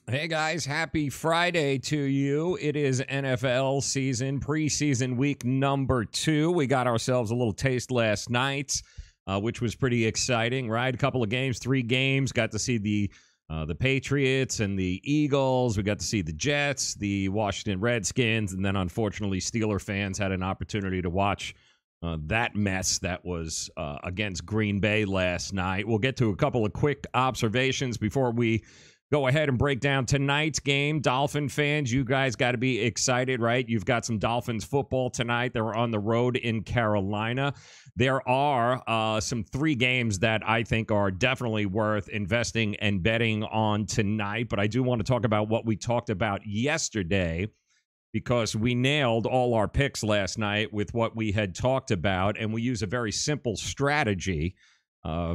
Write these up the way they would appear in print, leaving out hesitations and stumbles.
Hey guys, happy Friday to you. It is NFL season, preseason week number 2. We got ourselves a little taste last night, which was pretty exciting, right? A couple of games, 3 games. Got to see the Patriots and the Eagles. We got to see the Jets, the Washington Redskins, and then unfortunately Steeler fans had an opportunity to watch that mess that was against Green Bay last night. We'll get to a couple of quick observations before we go ahead and break down tonight's game. Dolphin fans, you guys got to be excited, right? You've got some Dolphins football tonight. They're on the road in Carolina. There are some 3 games that I think are definitely worth investing and betting on tonight. But I do want to talk about what we talked about yesterday, because we nailed all our picks last night with what we had talked about, and we use a very simple strategy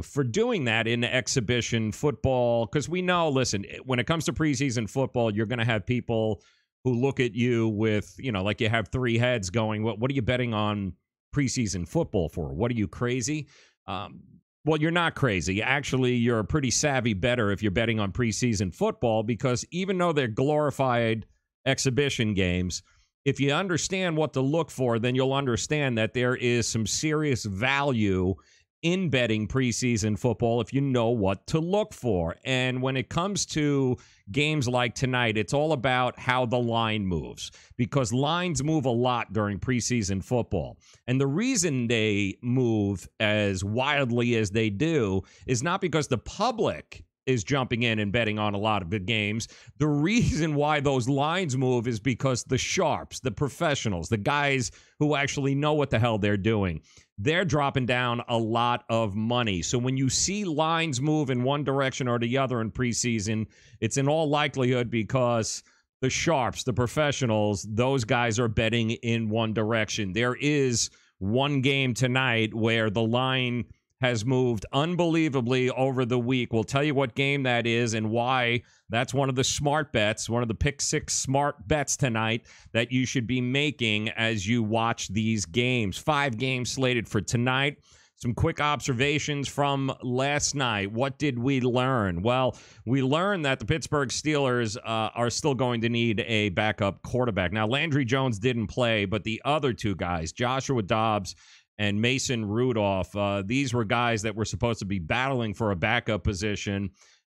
for doing that in exhibition football, because we know, listen, when it comes to preseason football, you're going to have people who look at you with, like you have 3 heads going, what are you betting on preseason football for? What are you, crazy? Well, you're not crazy. Actually, you're a pretty savvy bettor if you're betting on preseason football, because even though they're glorified exhibition games, if you understand what to look for, then you'll understand that there is some serious value in betting preseason football if you know what to look for. And when it comes to games like tonight, it's all about how the line moves, because lines move a lot during preseason football. And the reason they move as wildly as they do is not because the public is jumping in and betting on a lot of good games. The reason why those lines move is because the sharps, the professionals, the guys who actually know what the hell they're doing, they're dropping down a lot of money. So when you see lines move in one direction or the other in preseason, it's in all likelihood because the sharps, the professionals, those guys are betting in one direction. There is one game tonight where the line has moved unbelievably over the week. We'll tell you what game that is and why that's one of the smart bets, one of the pick 6 smart bets tonight that you should be making as you watch these games. 5 games slated for tonight. Some quick observations from last night. What did we learn? Well, we learned that the Pittsburgh Steelers are still going to need a backup quarterback. Now, Landry Jones didn't play, but the other 2 guys, Joshua Dobbs and Mason Rudolph, these were guys that were supposed to be battling for a backup position,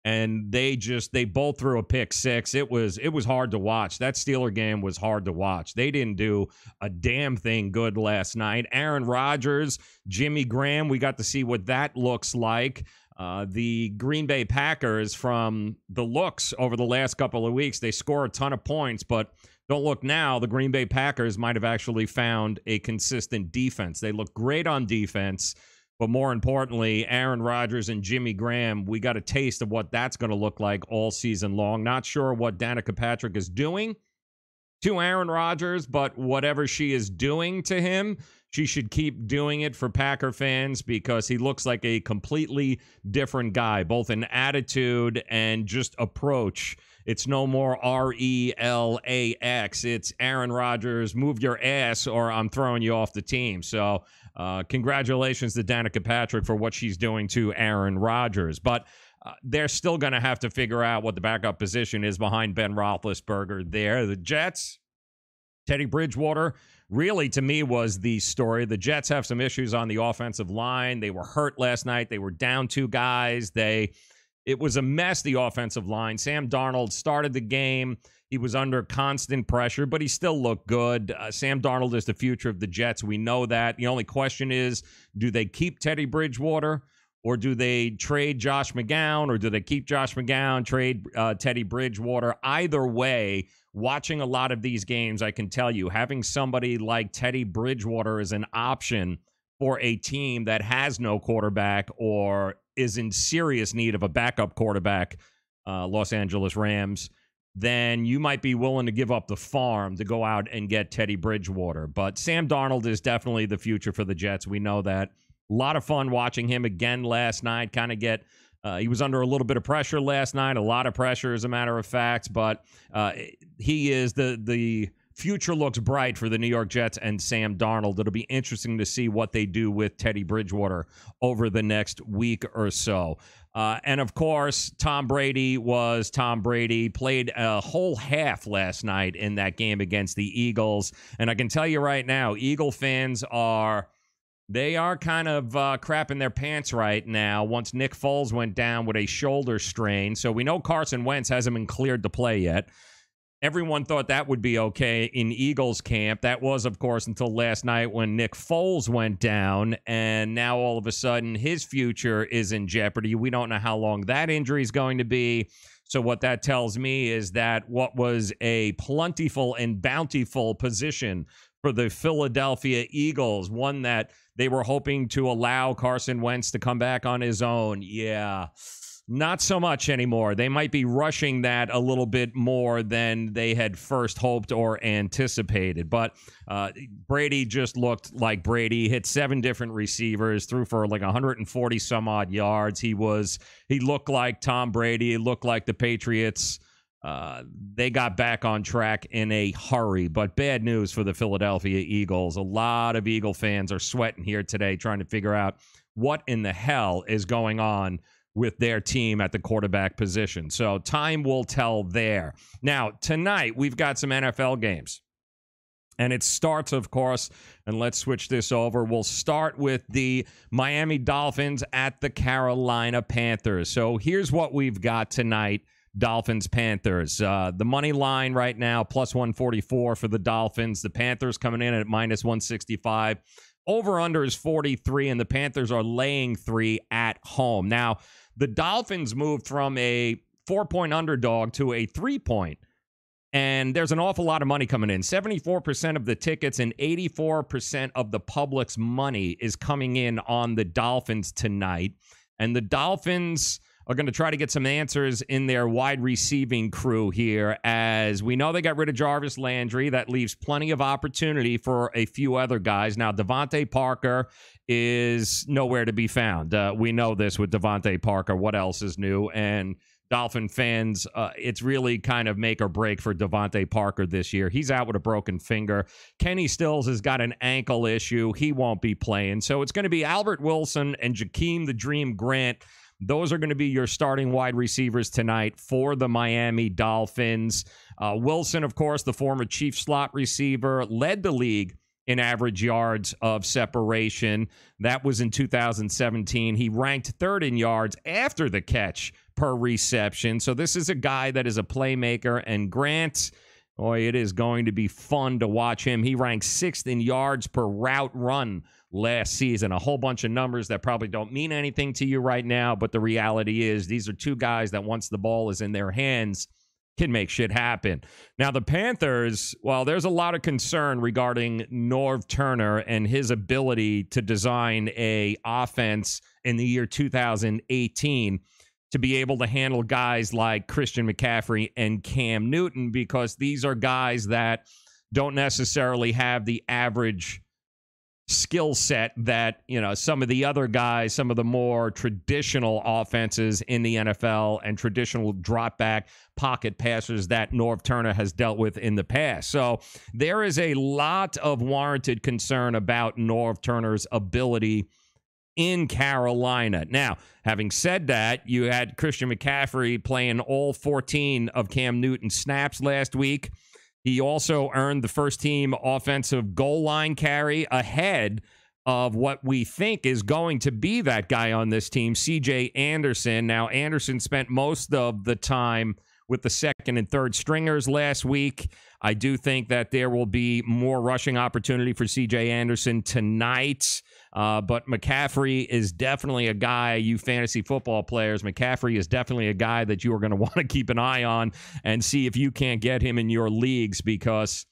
and they both threw a pick 6. It was hard to watch. That Steeler game was hard to watch. They didn't do a damn thing good last night. Aaron Rodgers, Jimmy Graham, we got to see what that looks like. The Green Bay Packers, from the looks over the last couple of weeks, they score a ton of points, but don't look now, the Green Bay Packers might have actually found a consistent defense. They look great on defense, but more importantly, Aaron Rodgers and Jimmy Graham, we got a taste of what that's going to look like all season long. Not sure what Danica Patrick is doing to Aaron Rodgers, but whatever she is doing to him, she should keep doing it for Packer fans, because he looks like a completely different guy, both in attitude and just approach. It's no more RELAX. It's Aaron Rodgers, move your ass or I'm throwing you off the team. So congratulations to Danica Patrick for what she's doing to Aaron Rodgers. But they're still going to have to figure out what the backup position is behind Ben Roethlisberger there. The Jets, Teddy Bridgewater, really, to me, was the story. The Jets have some issues on the offensive line. They were hurt last night. They were down 2 guys. It was a mess, the offensive line. Sam Darnold started the game. He was under constant pressure, but he still looked good. Sam Darnold is the future of the Jets. We know that. The only question is, do they keep Teddy Bridgewater, or do they trade Josh McCown, or do they keep Josh McCown, trade Teddy Bridgewater? Either way, watching a lot of these games, I can tell you, having somebody like Teddy Bridgewater as an option for a team that has no quarterback or is in serious need of a backup quarterback, Los Angeles Rams, then you might be willing to give up the farm to go out and get Teddy Bridgewater. But Sam Darnold is definitely the future for the Jets. We know that. A lot of fun watching him again last night. He was under a little bit of pressure last night, a lot of pressure, as a matter of fact. But he is the future looks bright for the New York Jets and Sam Darnold. It'll be interesting to see what they do with Teddy Bridgewater over the next week or so. And, of course, Tom Brady was Tom Brady, played a whole half last night in that game against the Eagles. And I can tell you right now, Eagle fans are kind of crapping their pants right now once Nick Foles went down with a shoulder strain. So we know Carson Wentz hasn't been cleared to play yet. Everyone thought that would be okay in Eagles camp. That was, of course, until last night when Nick Foles went down, and now all of a sudden his future is in jeopardy. We don't know how long that injury is going to be. So what that tells me is that what was a plentiful and bountiful position for the Philadelphia Eagles, one that they were hoping to allow Carson Wentz to come back on his own. Yeah. Not so much anymore. They might be rushing that a little bit more than they had first hoped or anticipated. But Brady just looked like Brady. Hit 7 different receivers, threw for like 140 some odd yards. He looked like Tom Brady. He looked like the Patriots. They got back on track in a hurry. But bad news for the Philadelphia Eagles. A lot of Eagle fans are sweating here today trying to figure out what in the hell is going on with their team at the quarterback position. So time will tell there. Now, tonight, we've got some NFL games. And it starts, of course, and let's switch this over. We'll start with the Miami Dolphins at the Carolina Panthers. So here's what we've got tonight, Dolphins-Panthers. The money line right now, plus 144 for the Dolphins. The Panthers coming in at minus 165. Over-under is 43, and the Panthers are laying 3 at home. Now, the Dolphins moved from a 4-point underdog to a 3-point, and there's an awful lot of money coming in. 74% of the tickets and 84% of the public's money is coming in on the Dolphins tonight, and the Dolphins are going to try to get some answers in their wide receiving crew here, as we know they got rid of Jarvis Landry. That leaves plenty of opportunity for a few other guys. Now, Devontae Parker is nowhere to be found. We know this with Devontae Parker. What else is new? And Dolphin fans, it's really kind of make or break for Devontae Parker this year. He's out with a broken finger. Kenny Stills has got an ankle issue. He won't be playing. So it's going to be Albert Wilson and Jakeem the Dream Grant. Those are going to be your starting wide receivers tonight for the Miami Dolphins. Wilson, of course, the former Chief slot receiver, led the league in average yards of separation. That was in 2017. He ranked third in yards after the catch per reception. So this is a guy that is a playmaker. And Grant, boy, it is going to be fun to watch him. He ranked 6th in yards per route run last season. A whole bunch of numbers that probably don't mean anything to you right now, but the reality is these are two guys that once the ball is in their hands can make shit happen. Now, the Panthers, well, there's a lot of concern regarding Norv Turner and his ability to design a offense in the year 2018 to be able to handle guys like Christian McCaffrey and Cam Newton, because these are guys that don't necessarily have the average skill set that, you know, some of the other guys, some of the more traditional offenses in the NFL and traditional drop back pocket passers that Norv Turner has dealt with in the past. So there is a lot of warranted concern about Norv Turner's ability in Carolina. Now, having said that, you had Christian McCaffrey playing all 14 of Cam Newton's snaps last week. He also earned the first-team offensive goal line carry ahead of what we think is going to be that guy on this team, C.J. Anderson. Now, Anderson spent most of the time with the second and third stringers last week. I do think that there will be more rushing opportunity for C.J. Anderson tonight. But McCaffrey is definitely a guy, you fantasy football players, McCaffrey is definitely a guy that you are going to want to keep an eye on and see if you can't get him in your leagues, because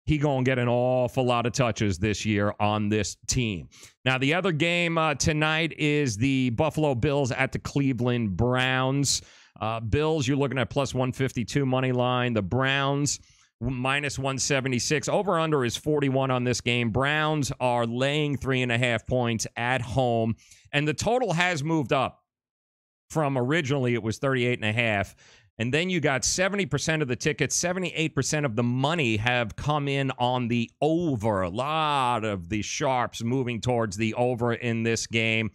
he going to get an awful lot of touches this year on this team. Now, the other game tonight is the Buffalo Bills at the Cleveland Browns. Bills, you're looking at plus 152 money line. The Browns, minus 176. Over-under is 41 on this game. Browns are laying 3.5 points at home. And the total has moved up from originally it was 38.5. And then you got 70% of the tickets, 78% of the money have come in on the over. A lot of the sharps moving towards the over in this game.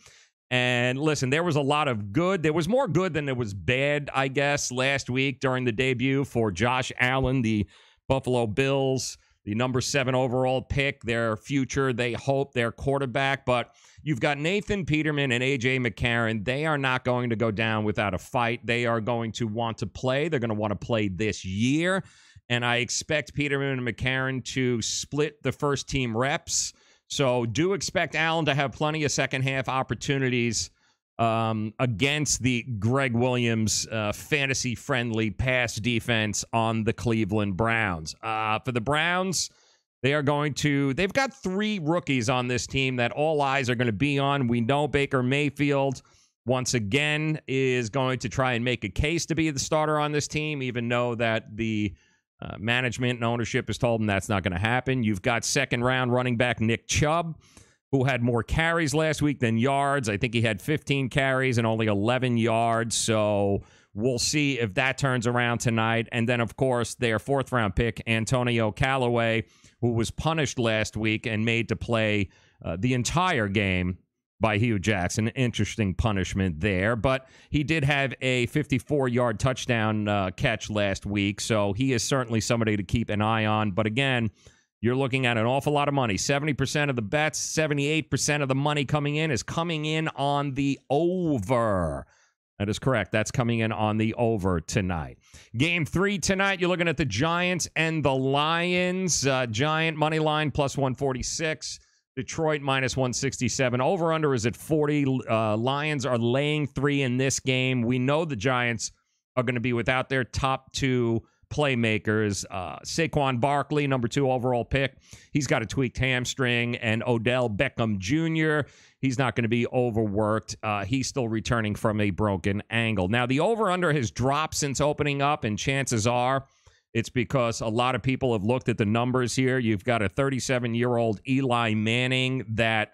And listen, there was a lot of good. There was more good than there was bad, I guess, last week during the debut for Josh Allen, the Buffalo Bills, the number 7 overall pick, their future, they hope, their quarterback. But you've got Nathan Peterman and A.J. McCarron. They are not going to go down without a fight. They are going to want to play. They're going to want to play this year. And I expect Peterman and McCarron to split the first team reps. So do expect Allen to have plenty of second-half opportunities against the Greg Williams fantasy-friendly pass defense on the Cleveland Browns. For the Browns, they've got 3 rookies on this team that all eyes are going to be on. We know Baker Mayfield, once again, is going to try and make a case to be the starter on this team, even though that the management and ownership has told him that's not going to happen. You've got second-round running back Nick Chubb, who had more carries last week than yards. I think he had 15 carries and only 11 yards. So we'll see if that turns around tonight. And then, of course, their 4th-round pick, Antonio Callaway, who was punished last week and made to play the entire game by Hugh Jackson. Interesting punishment there. But he did have a 54-yard touchdown catch last week, so he is certainly somebody to keep an eye on. But again, you're looking at an awful lot of money. 70% of the bets, 78% of the money coming in is coming in on the over. That is correct. That's coming in on the over tonight. Game 3 tonight, you're looking at the Giants and the Lions. Giant money line plus 146. Detroit minus 167. Over-under is at 40. Lions are laying 3 in this game. We know the Giants are going to be without their top 2 playmakers. Saquon Barkley, number 2 overall pick. He's got a tweaked hamstring. And Odell Beckham Jr., he's not going to be overworked. He's still returning from a broken ankle. Now, the over-under has dropped since opening up, and chances are it's because a lot of people have looked at the numbers here. You've got a 37-year-old Eli Manning that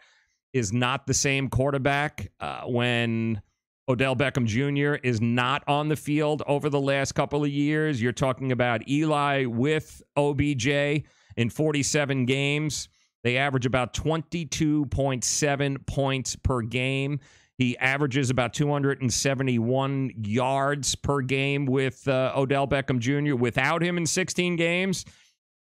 is not the same quarterback when Odell Beckham Jr. is not on the field over the last couple of years. You're talking about Eli with OBJ in 47 games. They average about 22.7 points per game. He averages about 271 yards per game with Odell Beckham Jr. Without him in 16 games,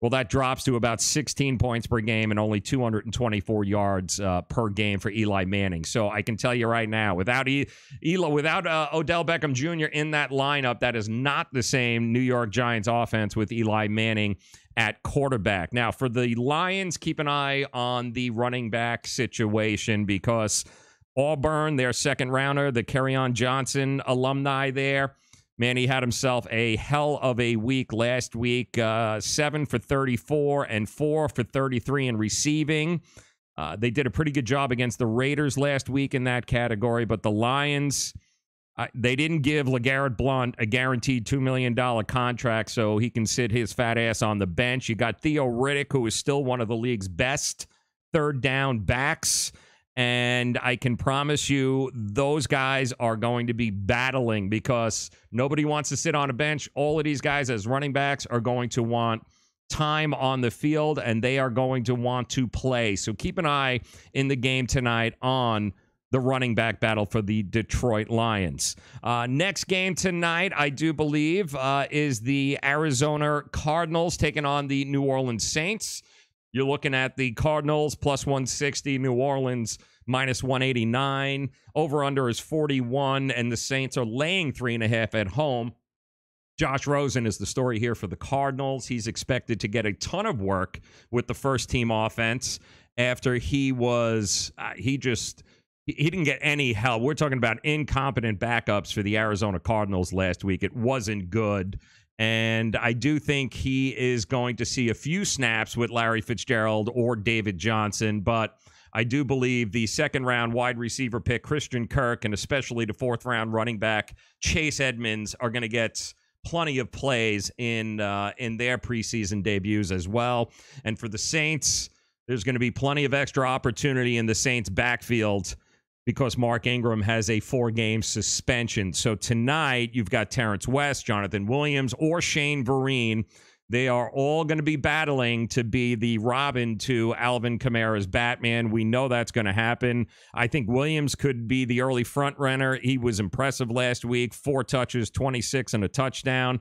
well, that drops to about 16 points per game and only 224 yards per game for Eli Manning. So I can tell you right now, without Odell Beckham Jr. in that lineup, that is not the same New York Giants offense with Eli Manning at quarterback. Now, for the Lions, keep an eye on the running back situation because Auburn, their second rounder, the Kerryon Johnson alumni there. Man, he had himself a hell of a week last week. 7 for 34 and 4 for 33 in receiving. They did a pretty good job against the Raiders last week in that category, but the Lions, they didn't give LeGarrette Blount a guaranteed $2 million contract so he can sit his fat ass on the bench. You got Theo Riddick, who is still one of the league's best third down backs. And I can promise you those guys are going to be battling because nobody wants to sit on a bench. All of these guys as running backs are going to want time on the field, and they are going to want to play. So keep an eye in the game tonight on the running back battle for the Detroit Lions. Next game tonight, I do believe, is the Arizona Cardinals taking on the New Orleans Saints. You're looking at the Cardinals plus 160, New Orleans minus 189. Over-under is 41, and the Saints are laying 3.5 at home. Josh Rosen is the story here for the Cardinals. He's expected to get a ton of work with the first-team offense after he didn't get any help. We're talking about incompetent backups for the Arizona Cardinals last week. It wasn't good. And I do think he is going to see a few snaps with Larry Fitzgerald or David Johnson, but I do believe the second-round wide receiver pick, Christian Kirk, and especially the fourth-round running back, Chase Edmonds, are going to get plenty of plays in their preseason debuts as well. And for the Saints, there's going to be plenty of extra opportunity in the Saints' backfield because Mark Ingram has a 4-game suspension. So tonight, you've got Terrence West, Jonathan Williams, or Shane Vereen. They are all going to be battling to be the Robin to Alvin Kamara's Batman. We know that's going to happen. I think Williams could be the early front runner. He was impressive last week. 4 touches, 26 and a touchdown.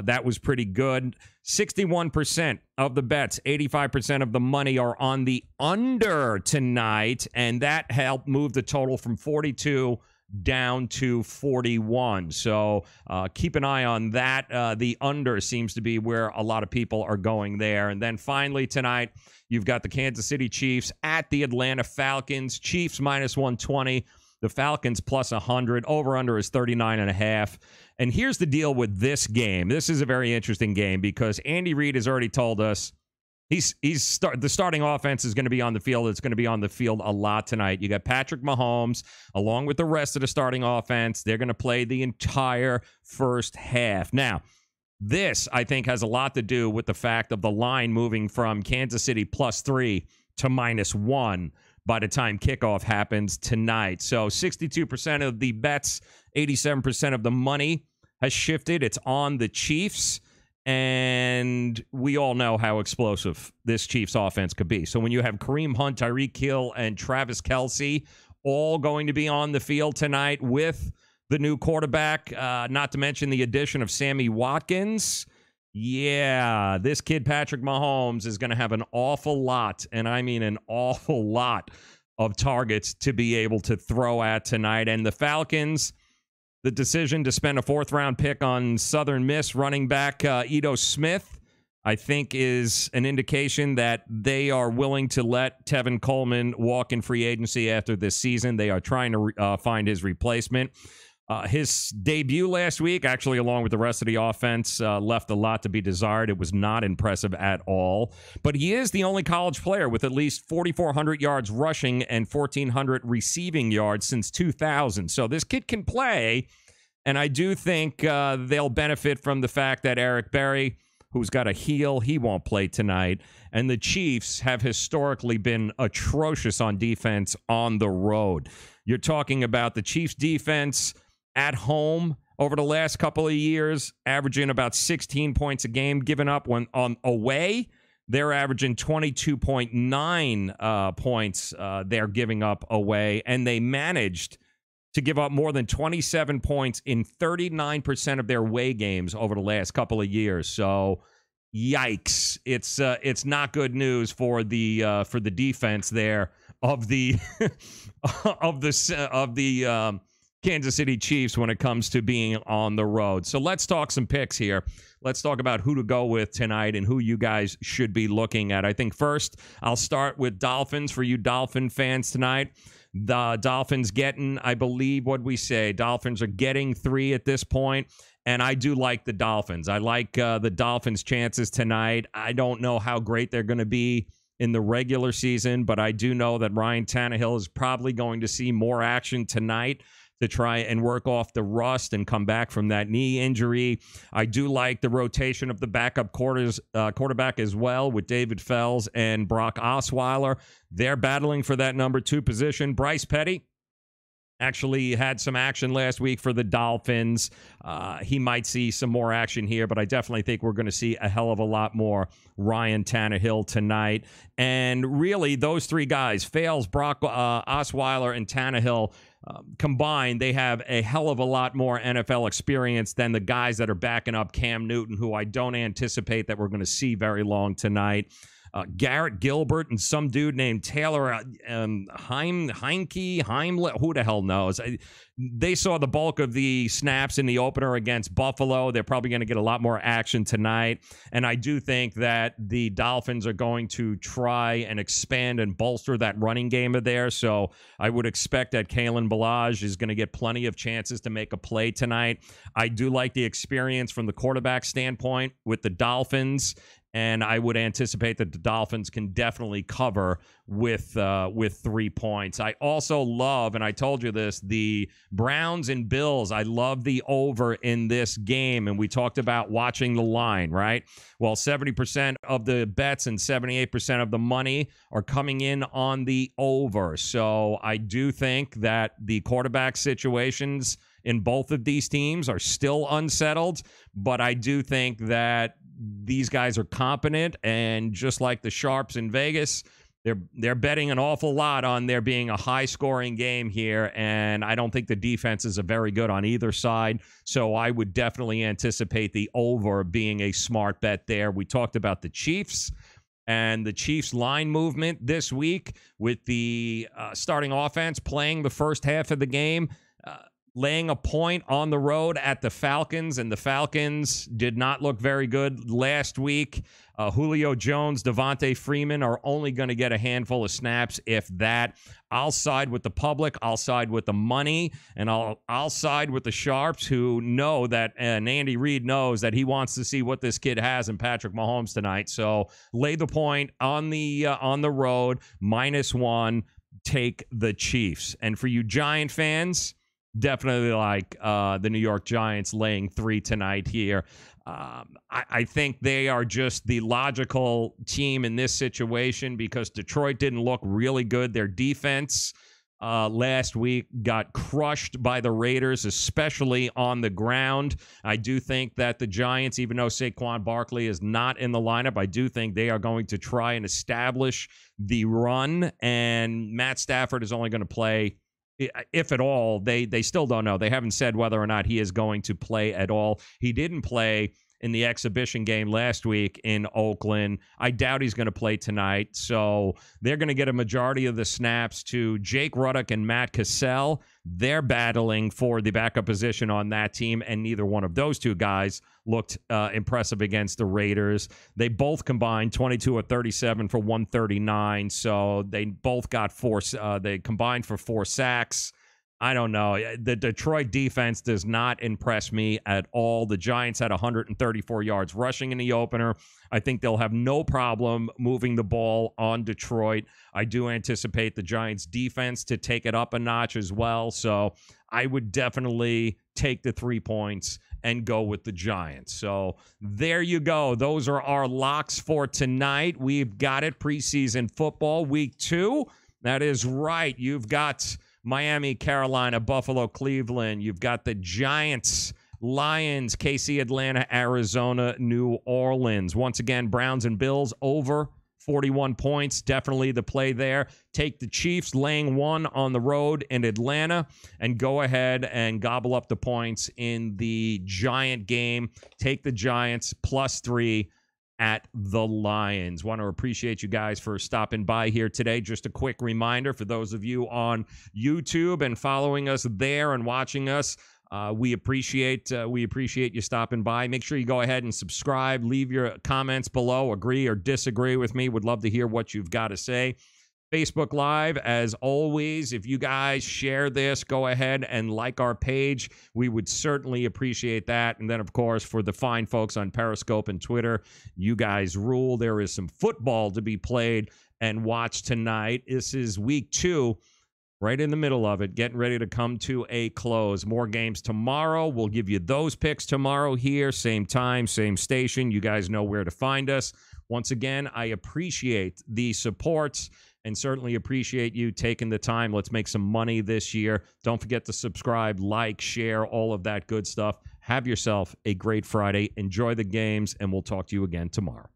That was pretty good. 61% of the bets, 85% of the money are on the under tonight, and that helped move the total from 42 down to 41. So keep an eye on that. The under seems to be where a lot of people are going there. And then finally tonight, you've got the Kansas City Chiefs at the Atlanta Falcons. Chiefs minus 120. The Falcons plus 100. Over-under is 39.5. And here's the deal with this game. This is a very interesting game because Andy Reid has already told us the starting offense is going to be on the field. It's going to be on the field a lot tonight. You got Patrick Mahomes along with the rest of the starting offense. They're going to play the entire first half. Now, this, I think, has a lot to do with the fact of the line moving from Kansas City +3 to -1 by the time kickoff happens tonight. So 62% of the bets, 87% of the money has shifted. It's on the Chiefs. And we all know how explosive this Chiefs offense could be. So when you have Kareem Hunt, Tyreek Hill, and Travis Kelce all going to be on the field tonight with the new quarterback, not to mention the addition of Sammy Watkins, yeah, this kid Patrick Mahomes is going to have an awful lot, and I mean an awful lot of targets to be able to throw at tonight. And the Falcons, the decision to spend a 4th-round pick on Southern Miss running back Ito Smith, I think is an indication that they are willing to let Tevin Coleman walk in free agency after this season. They are trying to find his replacement. His debut last week, actually, along with the rest of the offense, left a lot to be desired. It was not impressive at all. But he is the only college player with at least 4,400 yards rushing and 1,400 receiving yards since 2000. So this kid can play, and I do think they'll benefit from the fact that Eric Berry, who's got a heel, he won't play tonight. And the Chiefs have historically been atrocious on defense on the road. You're talking about the Chiefs defense at home over the last couple of years, averaging about 16 points a game, given up when on away. They're averaging 22.9 points they're giving up away, and they managed to give up more than 27 points in 39% of their away games over the last couple of years. So, yikes! It's not good news for the defense there of the of the Kansas City Chiefs when it comes to being on the road. So let's talk some picks here. Let's talk about who to go with tonight and who you guys should be looking at. I think first I'll start with Dolphins for you Dolphin fans tonight. The Dolphins getting, I believe what we say, Dolphins are getting 3 at this point, and I do like the Dolphins. I like the Dolphins' chances tonight. I don't know how great they're going to be in the regular season, but I do know that Ryan Tannehill is probably going to see more action tonight to try and work off the rust and come back from that knee injury. I do like the rotation of the backup quarterback as well with David Fells and Brock Osweiler. They're battling for that number 2 position. Bryce Petty actually had some action last week for the Dolphins. He might see some more action here, but I definitely think we're going to see a hell of a lot more Ryan Tannehill tonight. And really, those 3 guys, Fales, Brock Osweiler, and Tannehill, combined, they have a hell of a lot more NFL experience than the guys that are backing up Cam Newton, who I don't anticipate that we're going to see very long tonight. Garrett Gilbert and some dude named Taylor Heimle, who the hell knows? They saw the bulk of the snaps in the opener against Buffalo. They're probably going to get a lot more action tonight. And I do think that the Dolphins are going to try and expand and bolster that running game of theirs. So I would expect that Kalen Ballage is going to get plenty of chances to make a play tonight. I do like the experience from the quarterback standpoint with the Dolphins. And I would anticipate that the Dolphins can definitely cover with 3 points. I also love, and I told you this, the Browns and Bills. I love the over in this game. And we talked about watching the line, right? Well, 70% of the bets and 78% of the money are coming in on the over. So I do think that the quarterback situations in both of these teams are still unsettled, but I do think that these guys are competent, and just like the Sharps in Vegas, they're betting an awful lot on there being a high-scoring game here, and I don't think the defenses are very good on either side, so I would definitely anticipate the over being a smart bet there. We talked about the Chiefs and the Chiefs line movement this week with the starting offense playing the first half of the game, laying a point on the road at the Falcons, and the Falcons did not look very good last week. Julio Jones, Devontae Freeman are only going to get a handful of snaps, if that. I'll side with the public. I'll side with the money, and I'll side with the Sharps, who know that, and Andy Reid knows that he wants to see what this kid has in Patrick Mahomes tonight. So lay the point on the road, -1. Take the Chiefs. And for you Giant fans, definitely like the New York Giants laying 3 tonight here. I think they are just the logical team in this situation because Detroit didn't look really good. Their defense last week got crushed by the Raiders, especially on the ground. I do think that the Giants, even though Saquon Barkley is not in the lineup, I do think they are going to try and establish the run, and Matt Stafford is only going to play, if at all. They still don't know. They haven't said whether or not he is going to play at all. He didn't play in the exhibition game last week in Oakland. I doubt he's going to play tonight. So they're going to get a majority of the snaps to Jake Ruddock and Matt Cassell. They're battling for the backup position on that team, and neither one of those two guys looked impressive against the Raiders. They both combined 22 of 37 for 139, so they both got they combined for 4 sacks. I don't know. The Detroit defense does not impress me at all. The Giants had 134 yards rushing in the opener. I think they'll have no problem moving the ball on Detroit. I do anticipate the Giants defense to take it up a notch as well. So I would definitely take the 3 points and go with the Giants. So there you go. Those are our locks for tonight. We've got it. Preseason football week 2. That is right. You've got Miami, Carolina, Buffalo, Cleveland. You've got the Giants, Lions, KC, Atlanta, Arizona, New Orleans. Once again, Browns and Bills over 41 points. Definitely the play there. Take the Chiefs laying 1 on the road in Atlanta and go ahead and gobble up the points in the Giant game. Take the Giants +3 at the Lions. Want to appreciate you guys for stopping by here today. Just a quick reminder for those of you on YouTube and following us there and watching us. We appreciate you stopping by. Make sure you go ahead and subscribe. Leave your comments below. Agree or disagree with me. Would love to hear what you've got to say. Facebook Live, as always, if you guys share this, go ahead and like our page. We would certainly appreciate that. And then, of course, for the fine folks on Periscope and Twitter, you guys rule. There is some football to be played and watched tonight. This is week 2, right in the middle of it, getting ready to come to a close. More games tomorrow. We'll give you those picks tomorrow here, same time, same station. You guys know where to find us. Once again, I appreciate the support and certainly appreciate you taking the time. Let's make some money this year. Don't forget to subscribe, like, share, all of that good stuff. Have yourself a great Friday. Enjoy the games, and we'll talk to you again tomorrow.